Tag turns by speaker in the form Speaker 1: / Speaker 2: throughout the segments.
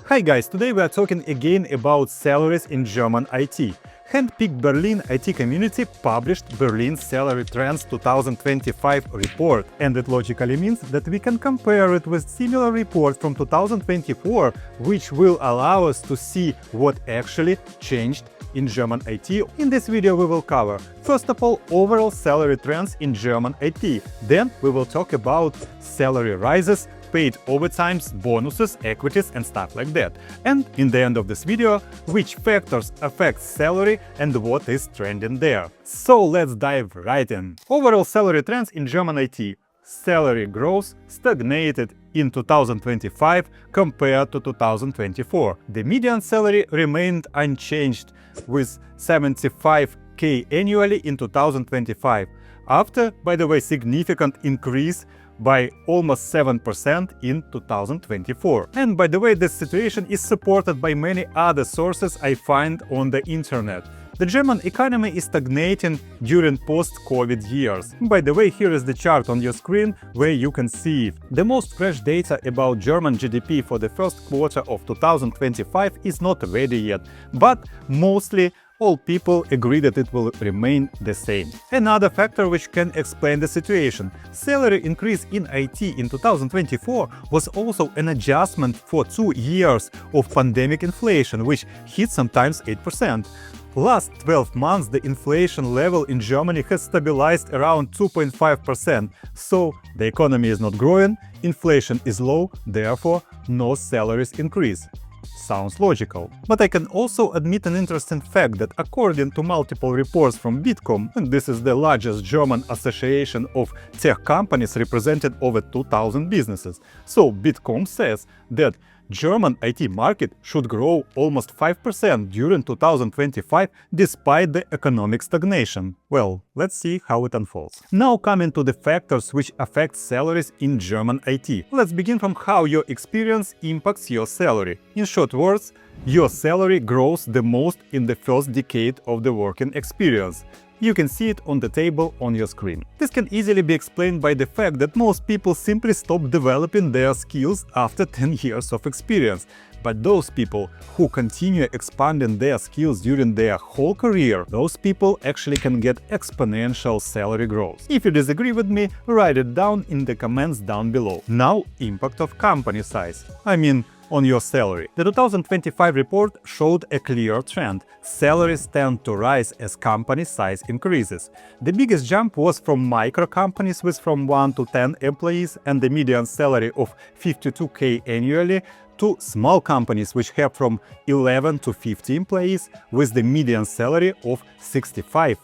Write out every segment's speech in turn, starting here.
Speaker 1: Hi guys, today we are talking again about salaries in German IT. Handpicked Berlin IT community published Berlin's Salary Trends 2025 report, and it logically means that we can compare it with similar reports from 2024, which will allow us to see what actually changed in German IT. In this video we will cover, first of all, overall salary trends in German IT. Then we will talk about salary rises, paid overtimes, bonuses, equities and stuff like that. And in the end of this video, which factors affect salary and what is trending there. So let's dive right in. Overall salary trends in German IT. Salary growth stagnated in 2025 compared to 2024. The median salary remained unchanged with 75k annually in 2025, after, by the way, significant increase by almost 7% in 2024. And by the way, this situation is supported by many other sources I find on the internet. The German economy is stagnating during post-COVID years. By the way, here is the chart on your screen where you can see it. The most fresh data about German GDP for the first quarter of 2025 is not ready yet, but mostly all people agree that it will remain the same. Another factor which can explain the situation: salary increase in IT in 2024 was also an adjustment for 2 years of pandemic inflation, which hit sometimes 8%. Last 12 months, the inflation level in Germany has stabilized around 2.5%, so the economy is not growing, inflation is low, therefore no salaries increase. Sounds logical. But I can also admit an interesting fact that according to multiple reports from Bitkom, and this is the largest German association of tech companies represented over 2,000 businesses, so Bitkom says that German IT market should grow almost 5% during 2025 despite the economic stagnation. Well, let's see how it unfolds. Now coming to the factors which affect salaries in German IT. Let's begin from how your experience impacts your salary. In short words, your salary grows the most in the first decade of the working experience. You can see it on the table on your screen. This can easily be explained by the fact that most people simply stop developing their skills after 10 years of experience. But those people who continue expanding their skills during their whole career, those people actually can get exponential salary growth. If you disagree with me, write it down in the comments down below. Now, impact of company size. On your salary. The 2025 report showed a clear trend. Salaries tend to rise as company size increases. The biggest jump was from micro companies with from 1 to 10 employees and the median salary of 52k annually, to small companies which have from 11 to 50 employees with the median salary of 65k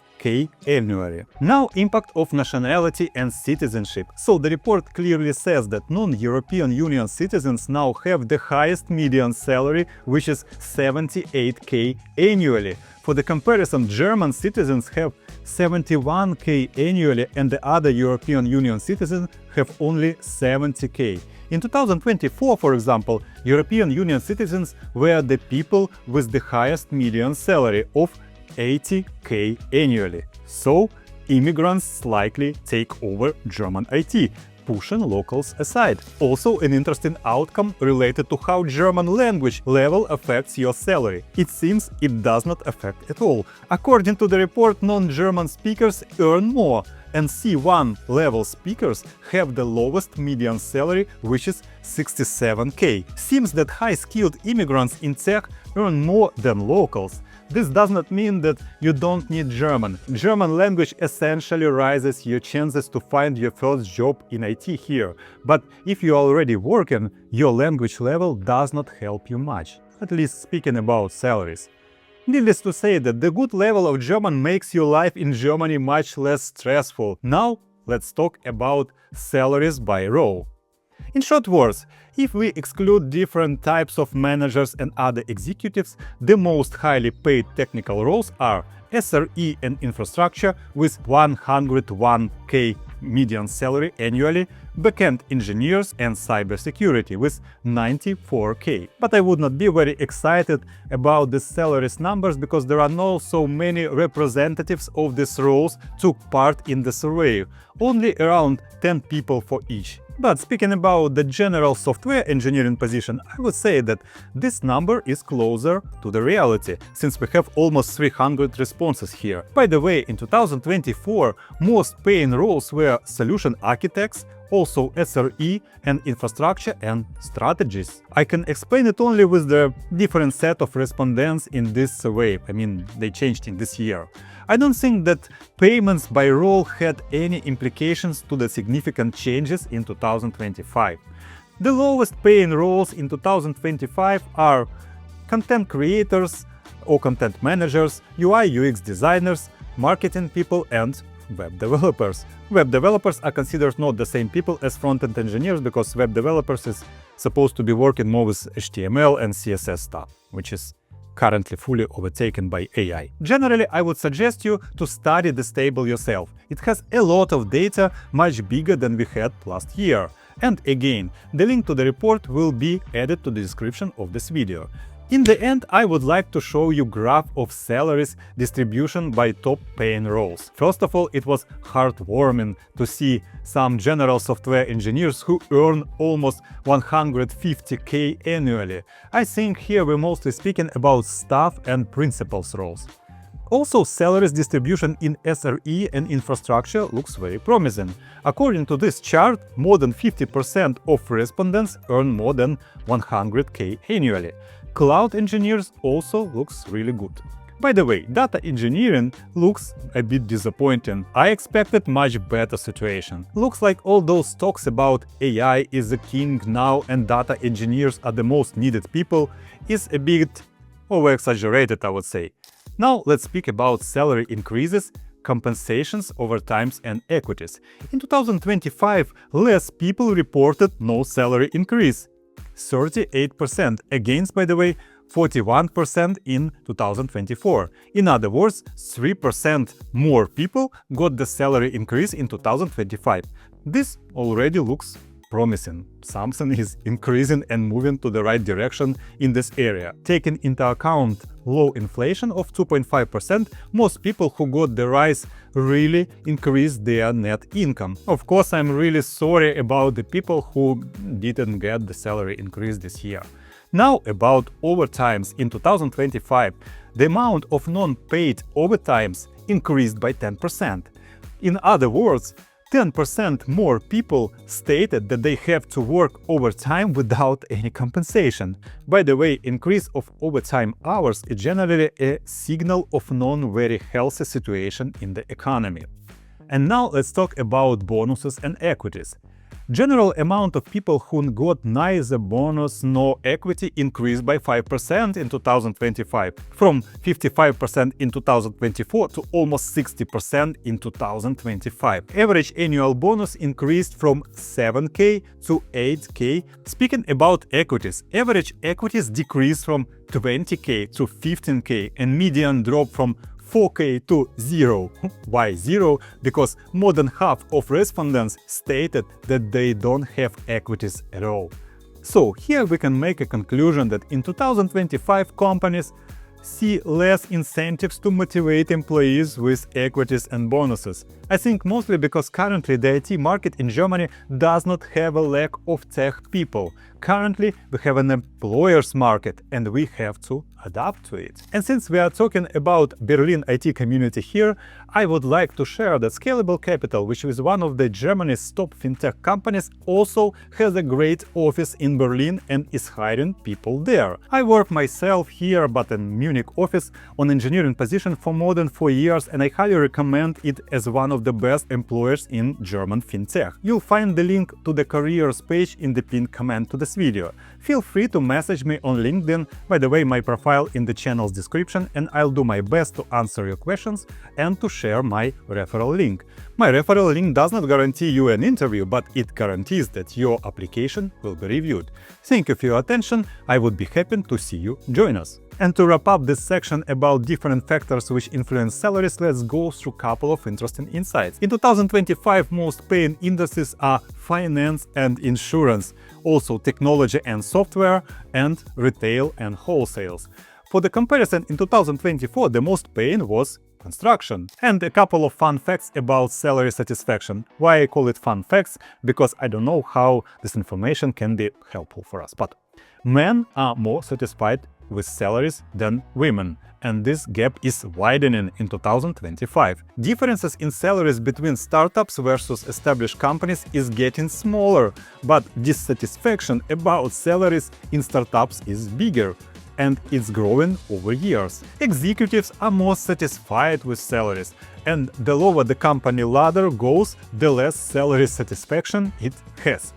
Speaker 1: annually. Now, impact of nationality and citizenship. So the report clearly says that non-European Union citizens now have the highest median salary, which is 78k annually. For the comparison, German citizens have 71k annually and the other European Union citizens have only 70k. In 2024, for example, European Union citizens were the people with the highest median salary of 80k annually. So, immigrants likely take over German IT, pushing locals aside. Also, an interesting outcome related to how German language level affects your salary. It seems it does not affect at all. According to the report, non-German speakers earn more, and C1 level speakers have the lowest median salary, which is 67k. Seems that high-skilled immigrants in tech earn more than locals. This does not mean that you don't need German. German language essentially raises your chances to find your first job in IT here. But if you're already working, your language level does not help you much, at least speaking about salaries. Needless to say that the good level of German makes your life in Germany much less stressful. Now, let's talk about salaries by role. In short words, if we exclude different types of managers and other executives, the most highly paid technical roles are SRE and infrastructure with 101k median salary annually, backend engineers and cybersecurity with 94k. But I would not be very excited about the salaries numbers because there are not so many representatives of these roles took part in the survey, only around 10 people for each. But speaking about the general software engineering position, I would say that this number is closer to the reality, since we have almost 300 responses here. By the way, in 2024, most paying roles were solution architects, also SRE and infrastructure and strategies. I can explain it only with the different set of respondents in this survey. I mean, they changed in this year. I don't think that payments by role had any implications to the significant changes in 2025. The lowest paying roles in 2025 are content creators or content managers, UI UX designers, marketing people and web developers. Web developers are considered not the same people as front-end engineers because web developers is supposed to be working more with HTML and CSS stuff, which is currently fully overtaken by AI. Generally, I would suggest you to study this table yourself. It has a lot of data, much bigger than we had last year. And again, the link to the report will be added to the description of this video. In the end, I would like to show you graph of salaries distribution by top paying roles. First of all, it was heartwarming to see some general software engineers who earn almost 150k annually. I think here we're mostly speaking about staff and principals roles. Also, salaries distribution in SRE and infrastructure looks very promising. According to this chart, more than 50% of respondents earn more than 100k annually. Cloud engineers also looks really good. By the way, data engineering looks a bit disappointing. I expected much better situation. Looks like all those talks about AI is the king now and data engineers are the most needed people is a bit over-exaggerated, I would say. Now let's speak about salary increases, compensations, overtimes and equities. In 2025, less people reported no salary increase. 38% against, by the way, 41% in 2024. In other words, 3% more people got the salary increase in 2025. This already looks promising. Something is increasing and moving to the right direction in this area. Taking into account low inflation of 2.5%, most people who got the rise really increased their net income. Of course, I'm really sorry about the people who didn't get the salary increase this year. Now about overtimes in 2025, the amount of non-paid overtimes increased by 10%. In other words, 10% more people stated that they have to work overtime without any compensation. By the way, increase of overtime hours is generally a signal of non-very healthy situation in the economy. And now let's talk about bonuses and equities. General amount of people who got neither bonus nor equity increased by 5% in 2025, from 55% in 2024 to almost 60% in 2025. Average annual bonus increased from 7k to 8k. Speaking about equities, average equities decreased from 20k to 15k and median drop from 4k to 0. Why 0? Because more than half of respondents stated that they don't have equities at all. So here we can make a conclusion that in 2025 companies see less incentives to motivate employees with equities and bonuses. I think mostly because currently the IT market in Germany does not have a lack of tech people. Currently, we have an employer's market and we have to adapt to it. And since we are talking about Berlin IT community here, I would like to share that Scalable Capital, which is one of the Germany's top fintech companies, also has a great office in Berlin and is hiring people there. I work myself here, but in Munich office, on engineering position for more than 4 years, and I highly recommend it as one of the best employers in German fintech. You'll find the link to the careers page in the pinned comment to this video. Feel free to message me on LinkedIn, by the way, my profile in the channel's description, and I'll do my best to answer your questions and to share my referral link. My referral link does not guarantee you an interview, but it guarantees that your application will be reviewed. Thank you for your attention, I would be happy to see you join us. And to wrap up this section about different factors which influence salaries, let's go through a couple of interesting insights. In 2025, most paying industries are finance and insurance, also technology and software, and retail and wholesales. For the comparison, in 2024, the most paying was construction. And a couple of fun facts about salary satisfaction. Why I call it fun facts? Because I don't know how this information can be helpful for us. But men are more satisfied with salaries than women, and this gap is widening in 2025. Differences in salaries between startups versus established companies is getting smaller, but dissatisfaction about salaries in startups is bigger, and it's growing over years. Executives are more satisfied with salaries, and the lower the company ladder goes, the less salary satisfaction it has.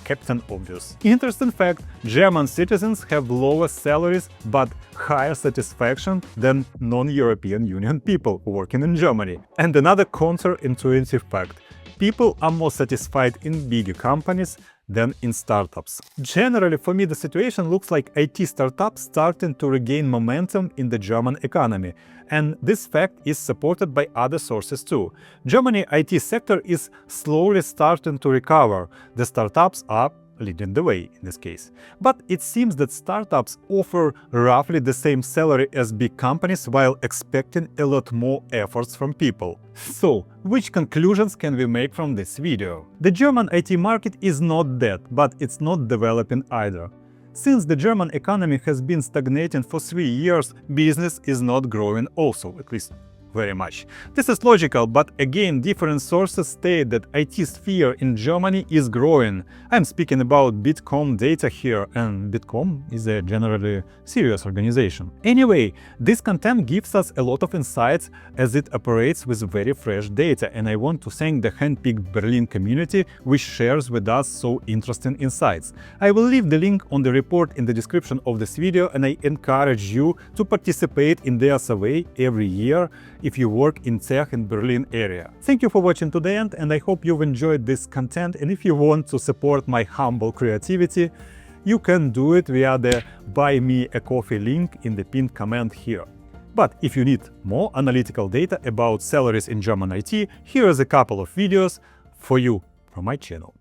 Speaker 1: Captain Obvious. Interesting fact, German citizens have lower salaries but higher satisfaction than non-European Union people working in Germany. And another counterintuitive fact, people are more satisfied in bigger companies than in startups. Generally, for me, the situation looks like IT startups starting to regain momentum in the German economy, and this fact is supported by other sources too. Germany IT sector is slowly starting to recover. The startups are leading the way in this case. But it seems that startups offer roughly the same salary as big companies while expecting a lot more efforts from people. So, which conclusions can we make from this video? The German IT market is not dead, but it's not developing either. Since the German economy has been stagnating for 3 years, business is not growing also, at least very much. This is logical, but again, different sources state that IT sphere in Germany is growing. I'm speaking about Bitkom data here, and Bitkom is a generally serious organization. Anyway, this content gives us a lot of insights as it operates with very fresh data, and I want to thank the Handpicked Berlin community which shares with us so interesting insights. I will leave the link on the report in the description of this video, and I encourage you to participate in their survey every year if you work in Czech and Berlin area. Thank you for watching to the end, and I hope you've enjoyed this content, and if you want to support my humble creativity, you can do it via the Buy Me a Coffee link in the pinned comment here. But if you need more analytical data about salaries in German IT, here is a couple of videos for you from my channel.